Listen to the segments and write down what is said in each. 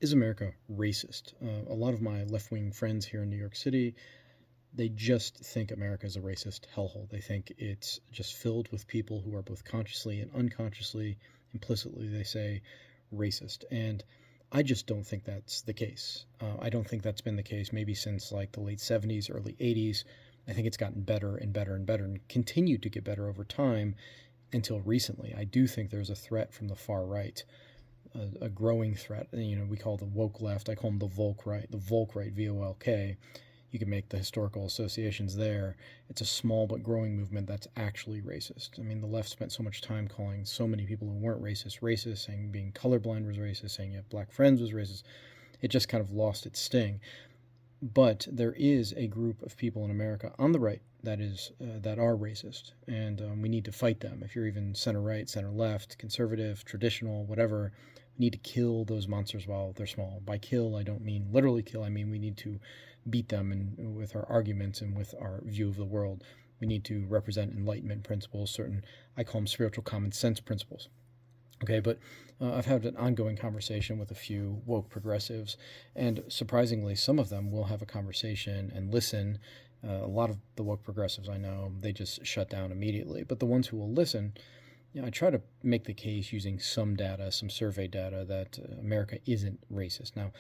Is America racist? A lot of my left-wing friends here in New York City, they just think America is a racist hellhole. They think it's just filled with people who are both consciously and unconsciously, implicitly, they say, racist. And I just don't think that's the case. I don't think that's been the case maybe since like the late 70s, early 80s. I think it's gotten better and better and better and continued to get better over time until recently. I do think there's a threat from the far right, a growing threat. We call the woke left. I call them the Volk right, VOLK. You can make the historical associations there. It's a small but growing movement that's actually racist. I mean, the left spent so much time calling so many people who weren't racist, saying being colorblind was racist, saying you have black friends was racist. It just kind of lost its sting. But there is a group of people in America on the right that are racist, and we need to fight them. If you're even center right, center left, conservative, traditional, whatever, we need to kill those monsters while they're small. By kill, I don't mean literally kill. I mean we need to beat them, and with our arguments and with our view of the world, we need to represent Enlightenment principles, certain, I call them spiritual common sense principles. Okay, but I've had an ongoing conversation with a few woke progressives, and surprisingly, some of them will have a conversation and listen. A lot of the woke progressives I know, they just shut down immediately. But the ones who will listen, I try to make the case using some data, some survey data, that America isn't racist. Now,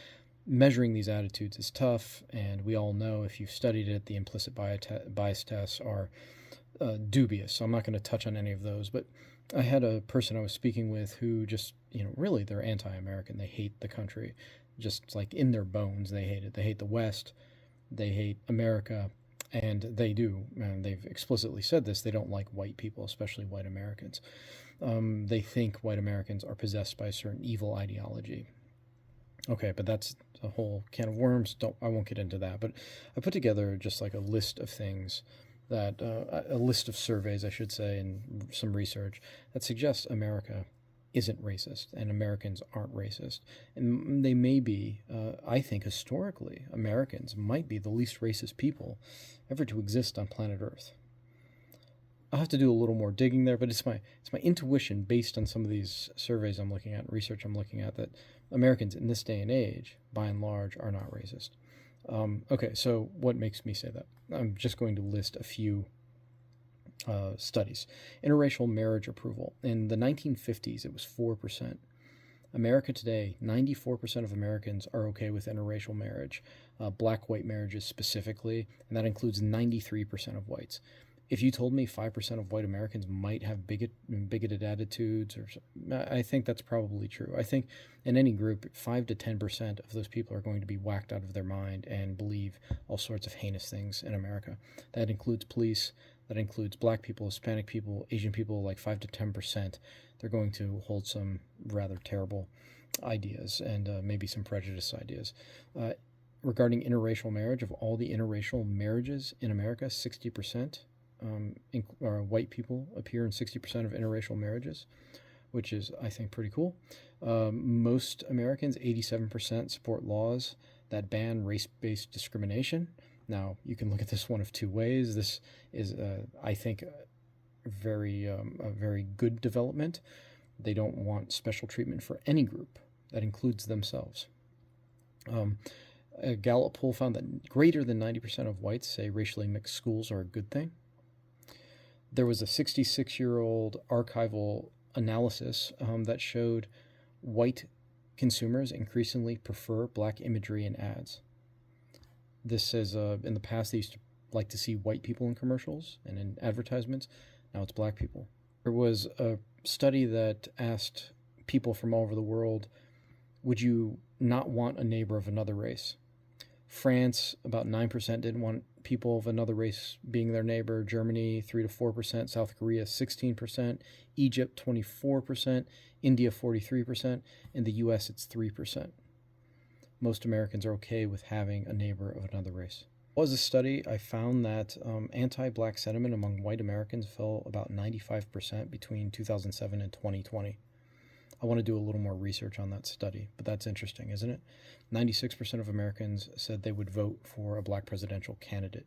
measuring these attitudes is tough, and we all know, if you've studied it, the implicit bias tests are dubious. So I'm not going to touch on any of those. But I had a person I was speaking with who just, really they're anti-American. They hate the country, just like in their bones. They hate it. They hate the West. They hate America. And they do. And they've explicitly said this. They don't like white people, especially white Americans. They think white Americans are possessed by a certain evil ideology. Okay, but that's a whole can of worms. I won't get into that. But I put together just like a list of things that a list of surveys, I should say, and some research that suggests America isn't racist and Americans aren't racist. And they may be, I think historically, Americans might be the least racist people ever to exist on planet Earth. I'll have to do a little more digging there, but it's my intuition based on some of these surveys I'm looking at and research I'm looking at that Americans in this day and age, by and large, are not racist. Okay, so what makes me say that? I'm just going to list a few studies. Interracial marriage approval. In the 1950s, it was 4%. America today, 94% of Americans are okay with interracial marriage, black-white marriages specifically, and that includes 93% of whites. If you told me 5% of white Americans might have bigoted attitudes, I think that's probably true. I think in any group, 5 to 10% of those people are going to be whacked out of their mind and believe all sorts of heinous things in America. That includes police, that includes black people, Hispanic people, Asian people, like 5 to 10%. They're going to hold some rather terrible ideas and maybe some prejudiced ideas. Regarding interracial marriage, of all the interracial marriages in America, 60% white people appear in 60% of interracial marriages, which is, I think, pretty cool. Most Americans, 87%, support laws that ban race-based discrimination. Now, you can look at this one of two ways. This is, I think, a very good development. They don't want special treatment for any group. That includes themselves. A Gallup poll found that greater than 90% of whites say racially mixed schools are a good thing. There was a 66-year-old archival analysis that showed white consumers increasingly prefer black imagery in ads. This says in the past they used to like to see white people in commercials and in advertisements. Now it's black people. There was a study that asked people from all over the world, would you not want a neighbor of another race? France, about 9% didn't want people of another race being their neighbor. Germany, 3 to 4%. South Korea, 16%. Egypt, 24%. India, 43%. In the U.S., it's 3%. Most Americans are okay with having a neighbor of another race. Was a study, I found that anti-black sentiment among white Americans fell about 95% between 2007 and 2020. I want to do a little more research on that study, but that's interesting, isn't it? 96% of Americans said they would vote for a black presidential candidate